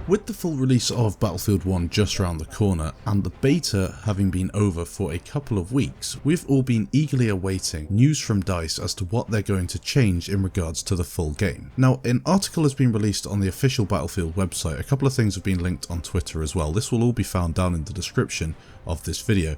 With the full release of Battlefield 1 just around the corner, and the beta having been over for a couple of weeks, we've all been eagerly awaiting news from DICE as to what they're going to change in regards to the full game. Now, an article has been released on the official Battlefield website, a couple of things have been linked on Twitter as well. This will all be found down in the description of this video,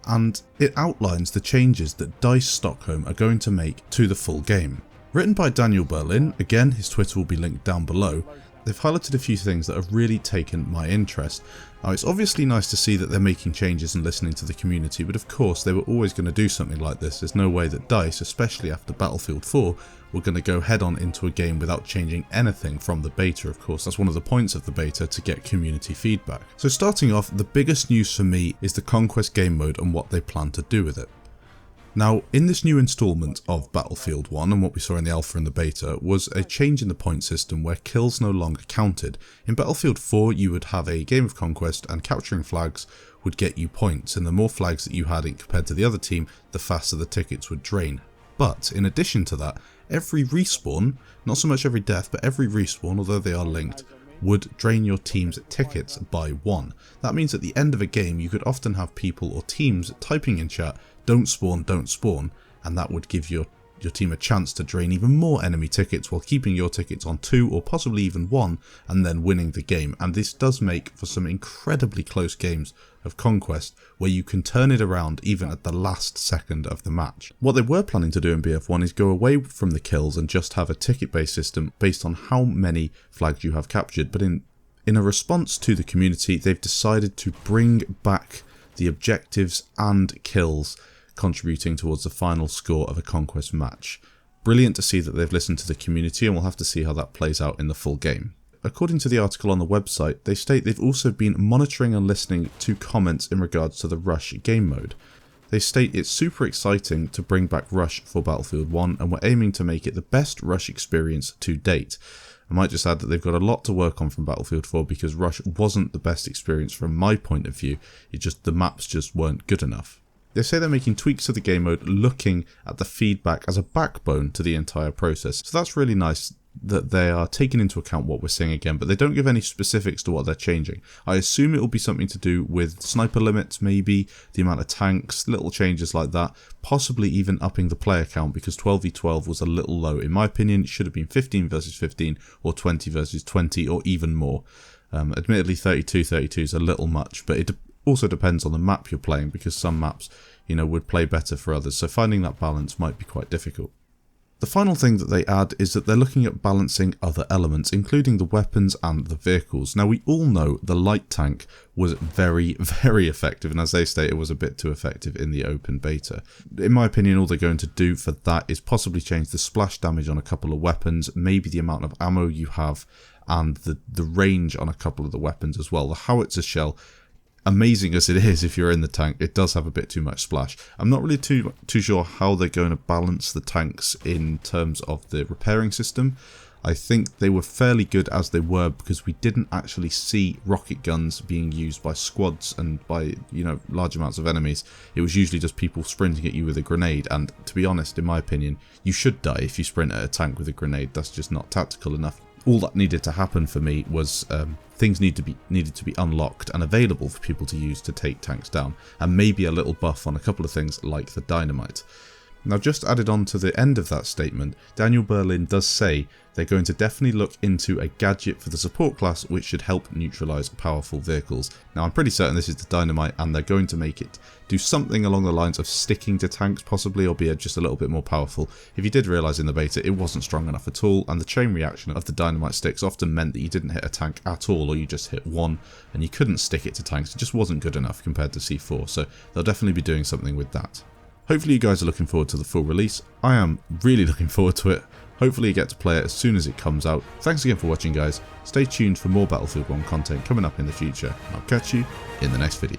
and it outlines the changes that DICE Stockholm are going to make to the full game. Written by Daniel Berlin, again his Twitter will be linked down below. They've highlighted a few things that have really taken my interest. Now, it's obviously nice to see that they're making changes and listening to the community, but of course they were always going to do something like this. There's no way that DICE, especially after Battlefield 4, were going to go head on into a game without changing anything from the beta. Of course, that's one of the points of the beta, to get community feedback. So starting off, the biggest news for me is the Conquest game mode and what they plan to do with it. Now, in this new installment of Battlefield 1, and what we saw in the alpha and the beta, was a change in the point system where kills no longer counted. In Battlefield 4, you would have a game of conquest and capturing flags would get you points, and the more flags that you had compared to the other team, the faster the tickets would drain. But in addition to that, every respawn, not so much every death, but every respawn, although they are linked, would drain your team's tickets by 1. That means at the end of a game you could often have people or teams typing in chat, don't spawn, and that would give your team a chance to drain even more enemy tickets while keeping your tickets on 2 or possibly even 1 and then winning the game. And this does make for some incredibly close games of Conquest where you can turn it around even at the last second of the match. What they were planning to do in BF1 is go away from the kills and just have a ticket based system based on how many flags you have captured, but in a response to the community they've decided to bring back the objectives and kills, contributing towards the final score of a Conquest match. Brilliant to see that they've listened to the community, and we'll have to see how that plays out in the full game. According to the article on the website, they state they've also been monitoring and listening to comments in regards to the Rush game mode. They state it's super exciting to bring back Rush for Battlefield 1, and we're aiming to make it the best Rush experience to date. I might just add that they've got a lot to work on from Battlefield 4 because Rush wasn't the best experience from my point of view, the maps just weren't good enough. They say they're making tweaks to the game mode, looking at the feedback as a backbone to the entire process. So that's really nice that they are taking into account what we're seeing again, but they don't give any specifics to what they're changing. I assume it will be something to do with sniper limits, maybe, the amount of tanks, little changes like that, possibly even upping the player count because 12v12 was a little low. In my opinion, it should have been 15 versus 15 or 20 versus 20 or even more. Admittedly, 32 is a little much, but it also depends on the map you're playing because some maps, would play better for others, so finding that balance might be quite difficult. The final thing that they add is that they're looking at balancing other elements, including the weapons and the vehicles. Now, we all know the light tank was very, very effective, and as they state, it was a bit too effective in the open beta. In my opinion, all they're going to do for that is possibly change the splash damage on a couple of weapons, maybe the amount of ammo you have, and the range on a couple of the weapons as well. The howitzer shell, amazing as it is if you're in the tank, it does have a bit too much splash. I'm not really too sure how they're going to balance the tanks in terms of the repairing system. I think they were fairly good as they were because we didn't actually see rocket guns being used by squads and by, large amounts of enemies. It was usually just people sprinting at you with a grenade, and to be honest, in my opinion, you should die if you sprint at a tank with a grenade. That's just not tactical enough. All that needed to happen for me was things needed to be unlocked and available for people to use to take tanks down, and maybe a little buff on a couple of things like the dynamite. Now, just added on to the end of that statement, Daniel Berlin does say they're going to definitely look into a gadget for the support class which should help neutralise powerful vehicles. Now, I'm pretty certain this is the dynamite, and they're going to make it do something along the lines of sticking to tanks possibly, or be just a little bit more powerful. If you did realise in the beta, it wasn't strong enough at all, and the chain reaction of the dynamite sticks often meant that you didn't hit a tank at all, or you just hit one, and you couldn't stick it to tanks. It just wasn't good enough compared to C4, so they'll definitely be doing something with that. Hopefully you guys are looking forward to the full release. I am really looking forward to it. Hopefully you get to play it as soon as it comes out. Thanks again for watching, guys. Stay tuned for more Battlefield 1 content coming up in the future. I'll catch you in the next video.